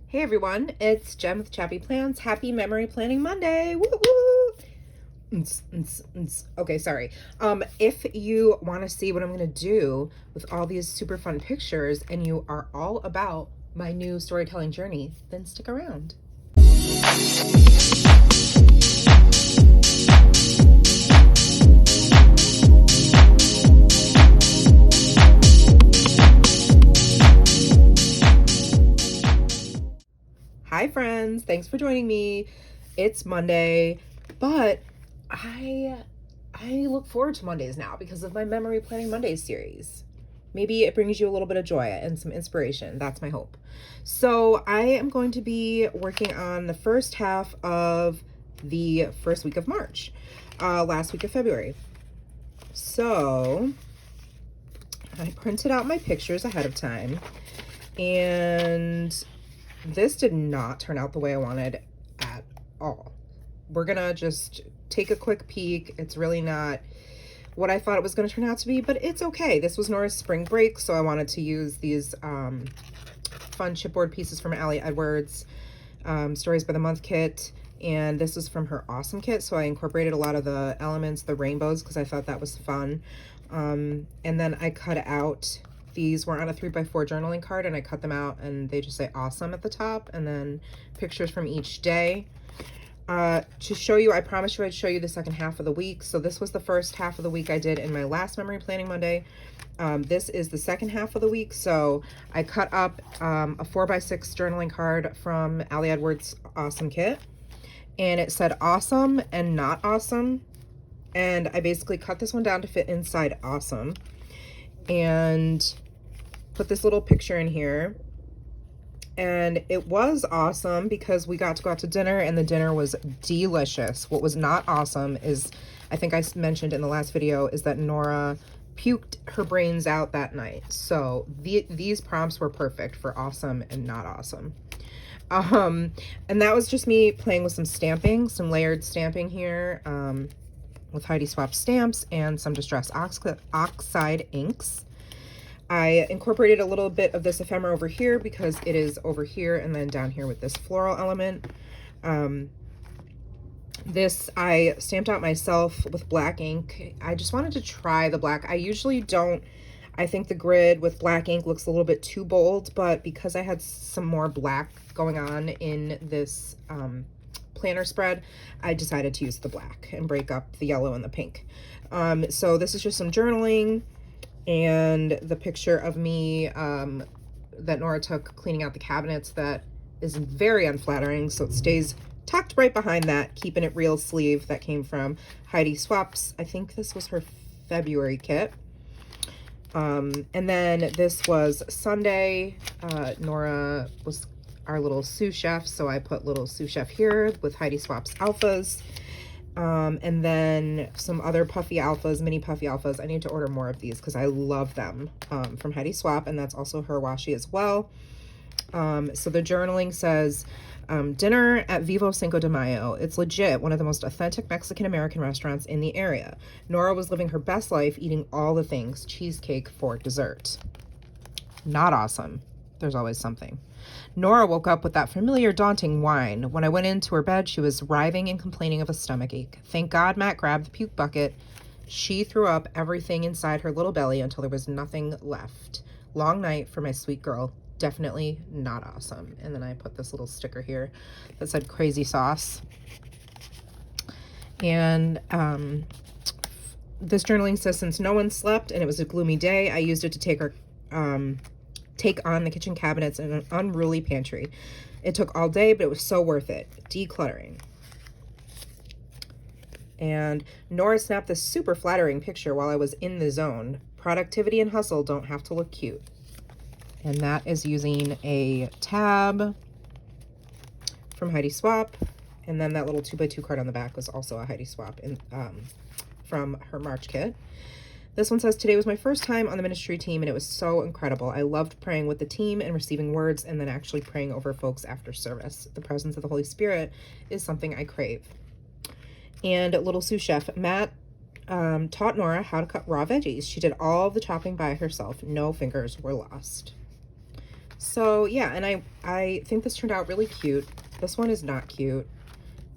Hey everyone, it's Jen with ChappyPlans. Happy Memory Planning Monday! Woo woo! Okay, sorry. If you want to see what I'm going to do with all these super fun pictures and you are all about my new storytelling journey, then stick around. Hi friends, thanks for joining me. It's Monday, but I look forward to Mondays now because of my Memory Planning Mondays series. Maybe it brings you a little bit of joy and some inspiration. That's my hope. So I am going to be working on the first half of the first week of March, last week of February. So I printed out my pictures ahead of time, and this did not turn out the way I wanted at all. We're gonna just take a quick peek. It's really not what I thought it was gonna turn out to be, but it's okay. This was Nora's spring break, so I wanted to use these fun chipboard pieces from Allie Edwards, Stories by the Month kit, and this is from her Awesome kit, so I incorporated a lot of the elements, the rainbows, because I thought that was fun. And then I cut out, these were on a 3x4 journaling card, and I cut them out and they just say awesome at the top, and then pictures from each day. To show you, I promised you I'd show you the second half of the week. So this was the first half of the week I did in my last Memory Planning Monday. This is the second half of the week. So I cut up a 4x6 journaling card from Allie Edwards' Awesome kit, and it said awesome and not awesome. And I basically cut this one down to fit inside awesome and put this little picture in here. And it was awesome because we got to go out to dinner, and the dinner was delicious. What was not awesome is, I think I mentioned in the last video, is that Nora puked her brains out that night. So these prompts were perfect for awesome and not awesome. And that was just me playing with some stamping, some layered stamping here, with Heidi Swap stamps and some Distress Oxide inks. I incorporated a little bit of this ephemera over here because it is over here and then down here with this floral element. This I stamped out myself with black ink. I just wanted to try the black. I usually don't. I think the grid with black ink looks a little bit too bold, but because I had some more black going on in this planner spread, I decided to use the black and break up the yellow and the pink. So this is just some journaling, and the picture of me that Nora took cleaning out the cabinets that is very unflattering, so it stays tucked right behind that, keeping it real sleeve. That came from Heidi Swap's, I think this was her February kit. And then this was Sunday. Nora was our little sous chef, so I put little sous chef here with Heidi Swap's alphas. And then some other puffy alphas, mini puffy alphas. I need to order more of these because I love them, from Heidi Swap, and that's also her washi as well. So the journaling says, dinner at Vivo Cinco de Mayo. It's legit one of the most authentic Mexican-American restaurants in the area. Nora was living her best life, eating all the things, cheesecake for dessert. Not awesome. There's always something. Nora woke up with that familiar, daunting whine. When I went into her bed, she was writhing and complaining of a stomachache. Thank God Matt grabbed the puke bucket. She threw up everything inside her little belly until there was nothing left. Long night for my sweet girl. Definitely not awesome. And then I put this little sticker here that said crazy sauce. And this journaling says, since no one slept and it was a gloomy day, I used it to take on the kitchen cabinets and an unruly pantry. It took all day, but it was so worth it. Decluttering. And Nora snapped this super flattering picture while I was in the zone. Productivity and hustle don't have to look cute. And that is using a tab from Heidi Swap. And then that little 2x2 card on the back was also a Heidi Swap from her March kit. This one says, today was my first time on the ministry team, and it was so incredible. I loved praying with the team and receiving words, and then actually praying over folks after service. The presence of the Holy Spirit is something I crave. And little sous chef Matt taught Nora how to cut raw veggies. She did all the chopping by herself. No fingers were lost. So yeah, and I think this turned out really cute. This one is not cute.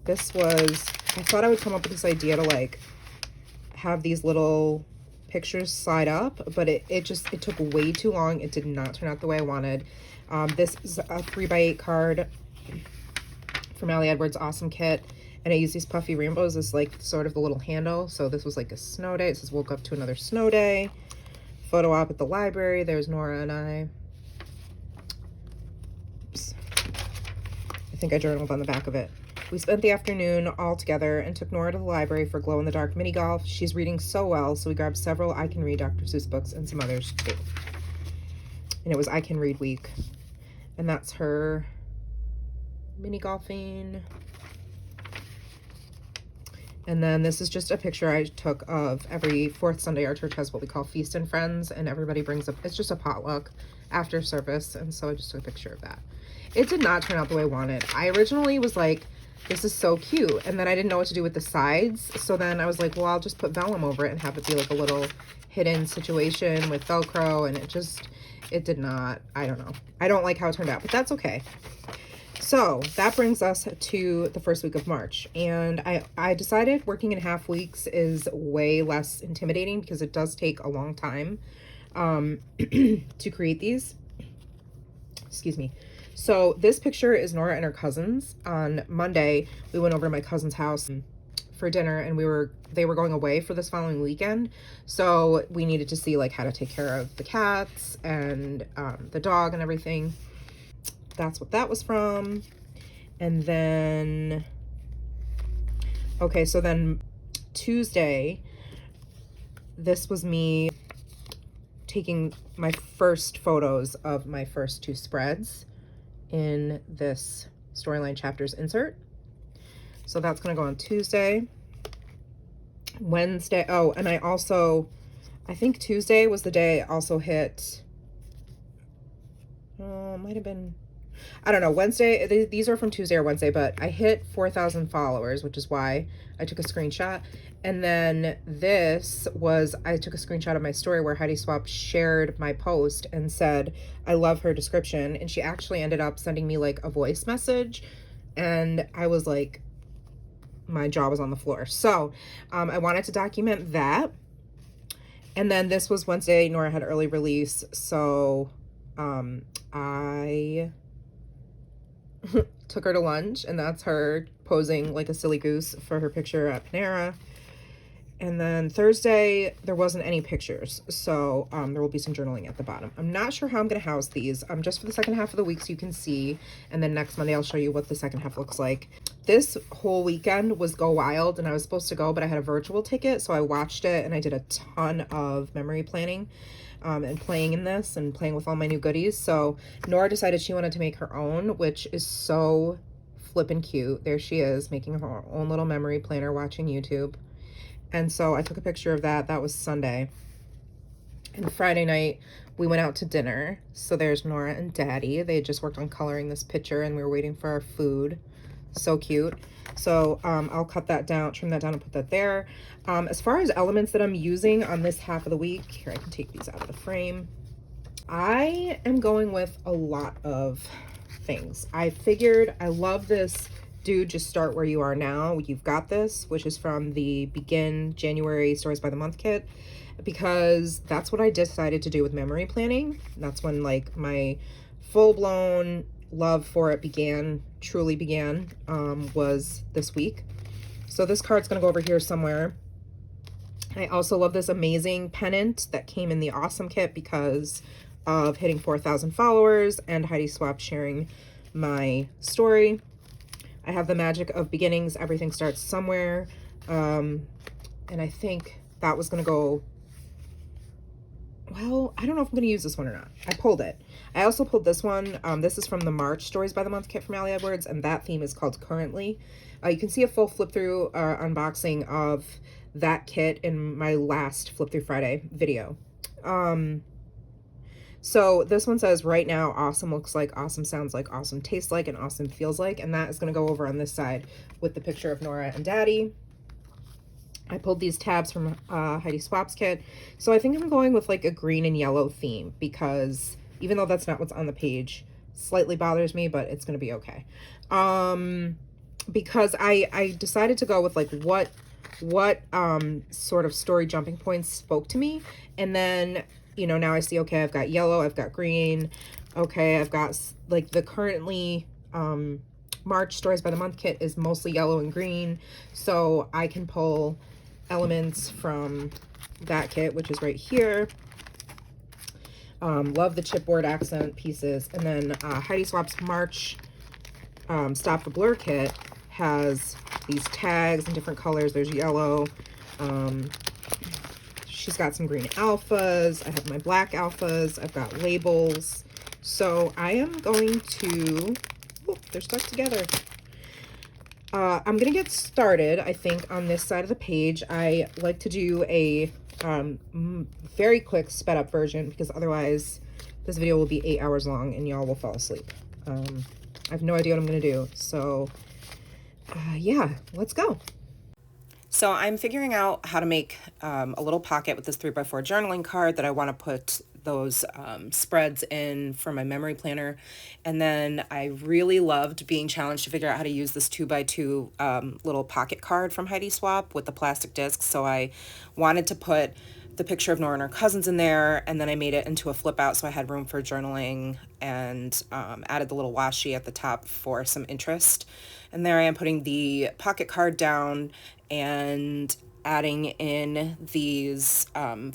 This was, I thought I would come up with this idea to like have these little pictures slide up, but it took way too long. It did not turn out the way I wanted. This is a 3x8 card from Ali Edwards' Awesome Kit, and I use these puffy rainbows as like sort of the little handle. So this was like a snow day. It says woke up to another snow day. Photo op at the library. There's Nora and I. Oops. I think I journaled on the back of it. We spent the afternoon all together and took Nora to the library for glow-in-the-dark mini golf. She's reading so well, so we grabbed several I Can Read Dr. Seuss books and some others too. And it was I Can Read week. And that's her mini golfing. And then this is just a picture I took of every fourth Sunday. Our church has what we call Feast and Friends, and everybody brings up, it's just a potluck after service. And so I just took a picture of that. It did not turn out the way I wanted. I originally was like, this is so cute. And then I didn't know what to do with the sides. So then I was like, well, I'll just put vellum over it and have it be like a little hidden situation with Velcro. And it did not, I don't know. I don't like how it turned out, but that's okay. So that brings us to the first week of March. And I decided working in half weeks is way less intimidating because it does take a long time to create these. Excuse me. So this picture is Nora and her cousins. On Monday, we went over to my cousin's house for dinner, and they were going away for this following weekend. So we needed to see like how to take care of the cats and the dog and everything. That's what that was from. And then, okay, so then Tuesday, this was me taking my first photos of my first two spreads in this Storyline Chapters insert. So that's going to go on Tuesday. Wednesday, oh, and I think Tuesday was the day I also hit, might have been, I don't know, Wednesday, these are from Tuesday or Wednesday, but I hit 4,000 followers, which is why I took a screenshot. And then this was, I took a screenshot of my story where Heidi Swap shared my post and said, I love her description. And she actually ended up sending me like a voice message. And I was like, my jaw was on the floor. So I wanted to document that. And then this was Wednesday, Nora had early release. So I took her to lunch, and that's her posing like a silly goose for her picture at Panera. And then Thursday, there wasn't any pictures, so there will be some journaling at the bottom. I'm not sure how I'm going to house these, just for the second half of the week so you can see, and then next Monday I'll show you what the second half looks like. This whole weekend was Go Wild, and I was supposed to go, but I had a virtual ticket, so I watched it, and I did a ton of memory planning and playing in this and playing with all my new goodies. So Nora decided she wanted to make her own, which is so flippin' cute. There she is, making her own little memory planner, watching YouTube. And so I took a picture of that. That was Sunday. And Friday night, we went out to dinner. So there's Nora and Daddy. They had just worked on coloring this picture, and we were waiting for our food. So cute. So I'll cut that down, trim that down, and put that there. As far as elements that I'm using on this half of the week, here, I can take these out of the frame. I am going with a lot of things. I figured I love this Dude, Just Start Where You Are Now, You've Got This, which is from the Begin January Stories by the Month kit, because that's what I decided to do with memory planning. That's when like my full-blown love for it truly began, was this week. So this card's gonna go over here somewhere. I also love this amazing pennant that came in the Awesome kit because of hitting 4,000 followers and Heidi Swap sharing my story. I have the Magic of Beginnings, Everything Starts Somewhere, and I think that was going to go, well, I don't know if I'm going to use this one or not. I pulled it. I also pulled this one. This is from the March Stories by the Month kit from Ali Edwards, and that theme is called Currently. You can see a full flip-through unboxing of that kit in my last Flip Through Friday video. So this one says, right now, awesome looks like, awesome sounds like, awesome tastes like, and awesome feels like. And that is going to go over on this side with the picture of Nora and Daddy. I pulled these tabs from Heidi Swap's kit. So I think I'm going with like a green and yellow theme because even though that's not what's on the page. Slightly bothers me, but it's gonna be okay. Because I decided to go with like what sort of story jumping points spoke to me. And then, you know, now I see, okay, I've got yellow, I've got green. Okay, I've got like the currently March Stories by the Month kit is mostly yellow and green. So I can pull elements from that kit, which is right here. Love the chipboard accent pieces. And then Heidi Swap's March Stop the Blur kit has these tags in different colors. There's yellow. She's got some green alphas. I have my black alphas. I've got labels. So I am going to, oh, they're stuck together. I'm going to get started, I think, on this side of the page. I like to do a very quick sped up version because otherwise this video will be 8 hours long and y'all will fall asleep. I have no idea what I'm going to do. So yeah, let's go. So I'm figuring out how to make a little pocket with this 3x4 journaling card that I want to put those spreads in for my memory planner. And then I really loved being challenged to figure out how to use this 2x2 little pocket card from Heidi Swap with the plastic discs. So I wanted to put the picture of Nora and her cousins in there, and then I made it into a flip out so I had room for journaling, and added the little washi at the top for some interest. And there I am putting the pocket card down and adding in these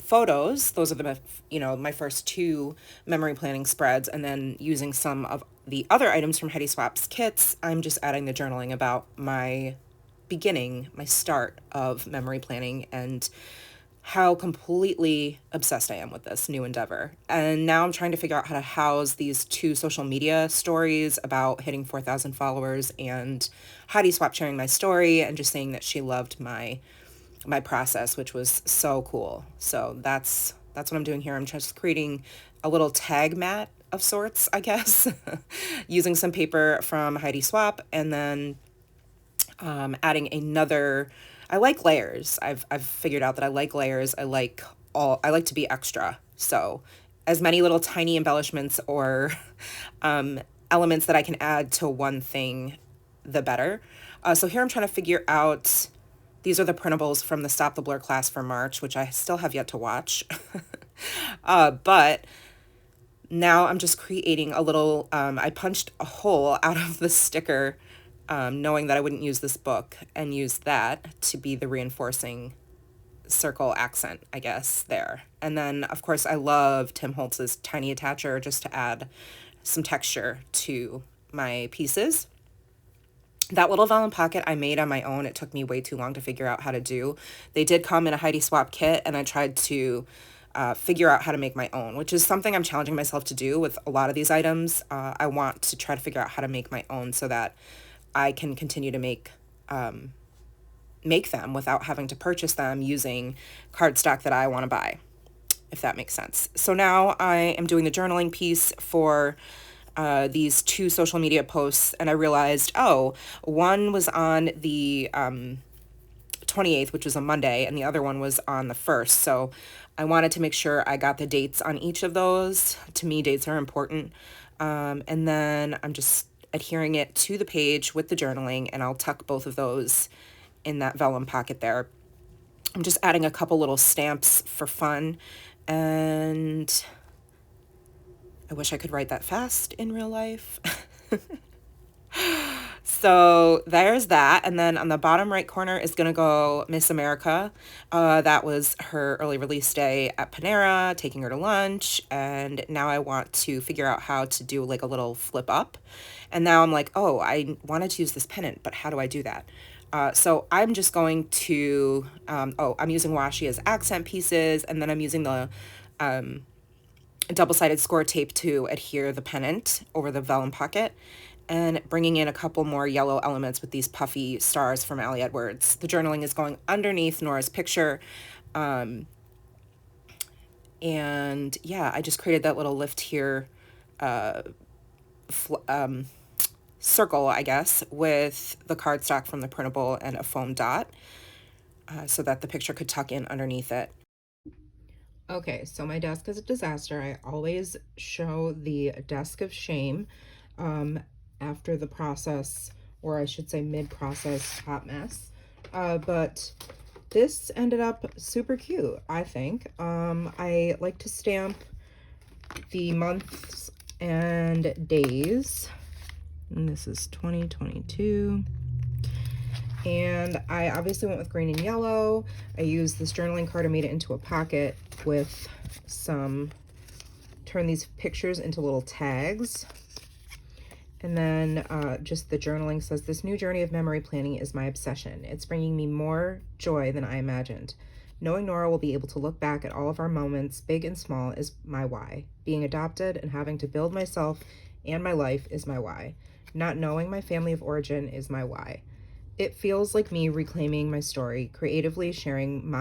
photos. Those are the, you know, my first 2 memory planning spreads, and then using some of the other items from Heidi Swap's kits, I'm just adding the journaling about my beginning, my start of memory planning, and how completely obsessed I am with this new endeavor. And now I'm trying to figure out how to house these 2 social media stories about hitting 4,000 followers and Heidi Swap sharing my story and just saying that she loved my process, which was so cool. So that's what I'm doing here. I'm just creating a little tag mat of sorts, I guess, using some paper from Heidi Swap, and then adding another. I like layers. I've figured out that I like layers. I like to be extra. So as many little tiny embellishments or elements that I can add to one thing, the better. So here I'm trying to figure out, these are the printables from the Stop the Blur class for March, which I still have yet to watch. But now I'm just creating a little, I punched a hole out of the sticker, knowing that I wouldn't use this book, and use that to be the reinforcing circle accent, I guess, there. And then, of course, I love Tim Holtz's tiny attacher just to add some texture to my pieces. That little vellum pocket I made on my own. It took me way too long to figure out how to do. They did come in a Heidi Swap kit, and I tried to figure out how to make my own, which is something I'm challenging myself to do with a lot of these items. I want to try to figure out how to make my own so that I can continue to make them without having to purchase them using cardstock that I want to buy, if that makes sense. So now I am doing the journaling piece for these 2 social media posts, and I realized, oh, one was on the 28th, which was a Monday, and the other one was on the 1st. So I wanted to make sure I got the dates on each of those. To me, dates are important. And then I'm just adhering it to the page with the journaling, and I'll tuck both of those in that vellum pocket there. I'm just adding a couple little stamps for fun, and I wish I could write that fast in real life. So there's that. And then on the bottom right corner is going to go Miss America. That was her early release day at Panera, taking her to lunch. And now I want to figure out how to do like a little flip up. And now I'm like, oh, I wanted to use this pennant, but how do I do that? So I'm just going to, I'm using washi as accent pieces, and then I'm using the double-sided score tape to adhere the pennant over the vellum pocket, and bringing in a couple more yellow elements with these puffy stars from Ali Edwards. The journaling is going underneath Nora's picture. And yeah, I just created that little lift here, circle, I guess, with the cardstock from the printable and a foam dot, so that the picture could tuck in underneath it. Okay, so my desk is a disaster. I always show the desk of shame um, after the process, or I should say mid-process hot mess. But this ended up super cute, I think. I like to stamp the months and days. And this is 2022. And I obviously went with green and yellow. I used this journaling card and made it into a pocket with some, turn these pictures into little tags. And then just the journaling says, this new journey of memory planning is my obsession. It's bringing me more joy than I imagined. Knowing Nora will be able to look back at all of our moments, big and small, is my why. Being adopted and having to build myself and my life is my why. Not knowing my family of origin is my why. It feels like me reclaiming my story, creatively sharing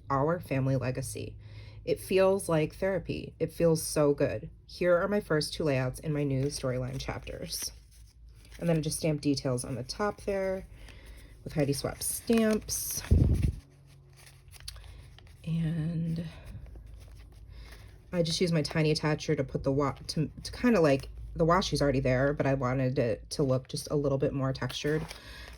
our family legacy. It feels like therapy. It feels so good. Here are my first two layouts in my new storyline chapters. And then I just stamped details on the top there with Heidi Swap stamps. And I just used my tiny attacher to put to kind of like, the washi's already there, but I wanted it to look just a little bit more textured.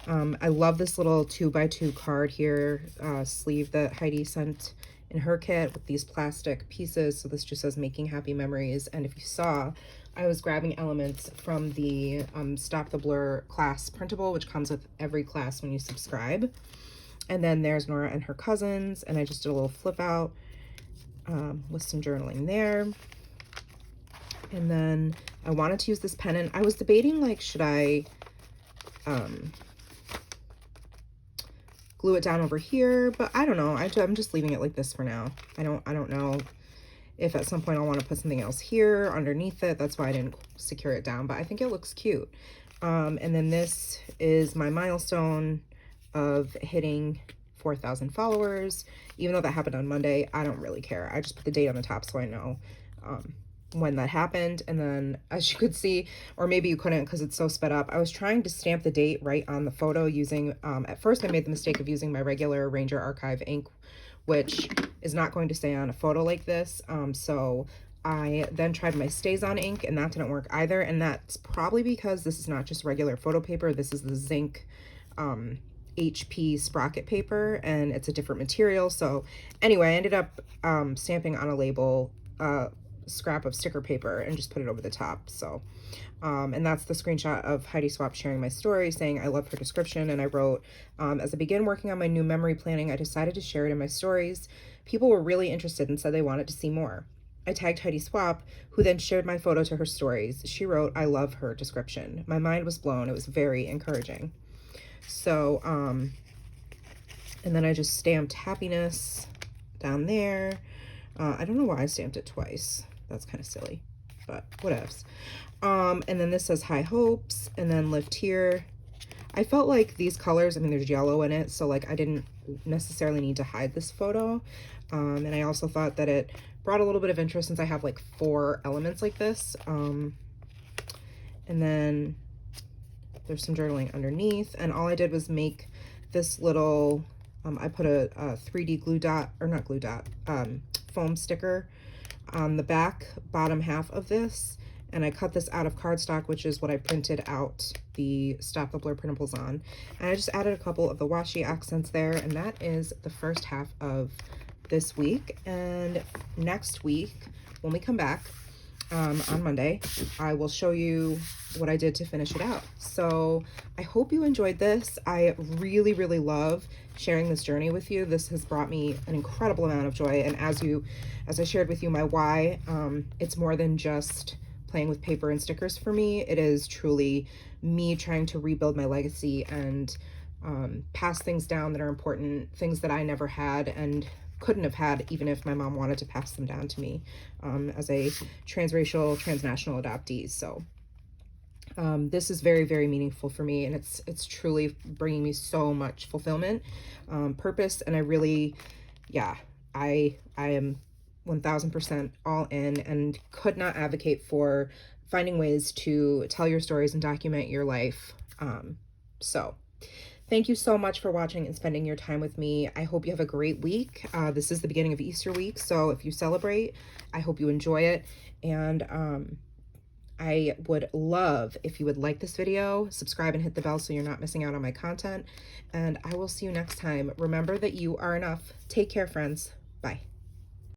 I love this little 2x2 card here, sleeve that Heidi sent in her kit with these plastic pieces. So this just says making happy memories. And if you saw, I was grabbing elements from the Stop the Blur class printable, which comes with every class when you subscribe. And then there's Nora and her cousins. And I just did a little flip out with some journaling there. And then I wanted to use this pennant. I was debating, like, should I glue it down over here, but I don't know. I'm just leaving it like this for now. I don't know if at some point I'll want to put something else here underneath it. That's why I didn't secure it down, but I think it looks cute. And then this is my milestone of hitting 4,000 followers. Even though that happened on Monday, I don't really care. I just put the date on the top so I know when that happened. And then, as you could see, or maybe you couldn't because it's so sped up, I was trying to stamp the date right on the photo using, at first I made the mistake of using my regular Ranger Archive ink, which is not going to stay on a photo like this. So I then tried my StazOn ink and that didn't work either. And that's probably because this is not just regular photo paper. This is the zinc HP sprocket paper, and it's a different material. So anyway, I ended up stamping on a label scrap of sticker paper and just put it over the top. So and that's the screenshot of Heidi Swap sharing my story, saying I love her description. And I wrote, as I began working on my new memory planning, I decided to share it in my stories. People were really interested and said they wanted to see more. I tagged Heidi Swap, who then shared my photo to her stories. She wrote, I love her description. My mind was blown. It was very encouraging. So and then I just stamped happiness down there. I don't know why I stamped it twice. That's kind of silly, but whatevs. And then this says high hopes, and then lift here. I felt like these colors, I mean, there's yellow in it, so like I didn't necessarily need to hide this photo. And I also thought that it brought a little bit of interest since I have like 4 elements like this. And then there's some journaling underneath, and all I did was make this little, I put a 3D glue dot, or not glue dot, foam sticker on the back bottom half of this, and I cut this out of cardstock, which is what I printed out the Stop the Blur printables on. And I just added a couple of the washi accents there, and that is the first half of this week. And next week, when we come back on Monday, I will show you what I did to finish it out. So I hope you enjoyed this. I really, really love sharing this journey with you. This has brought me an incredible amount of joy. And as I shared with you my why, it's more than just playing with paper and stickers for me. It is truly me trying to rebuild my legacy and pass things down that are important, things that I never had and couldn't have had even if my mom wanted to pass them down to me as a transracial, transnational adoptee. So this is very, very meaningful for me, and it's truly bringing me so much fulfillment, purpose, and I really, yeah, I am 1000% all in and could not advocate for finding ways to tell your stories and document your life. So Thank you so much for watching and spending your time with me. I hope you have a great week. This is the beginning of Easter week, so if you celebrate, I hope you enjoy it. And I would love if you would like this video, subscribe and hit the bell so you're not missing out on my content. And I will see you next time. Remember that you are enough. Take care, friends. Bye.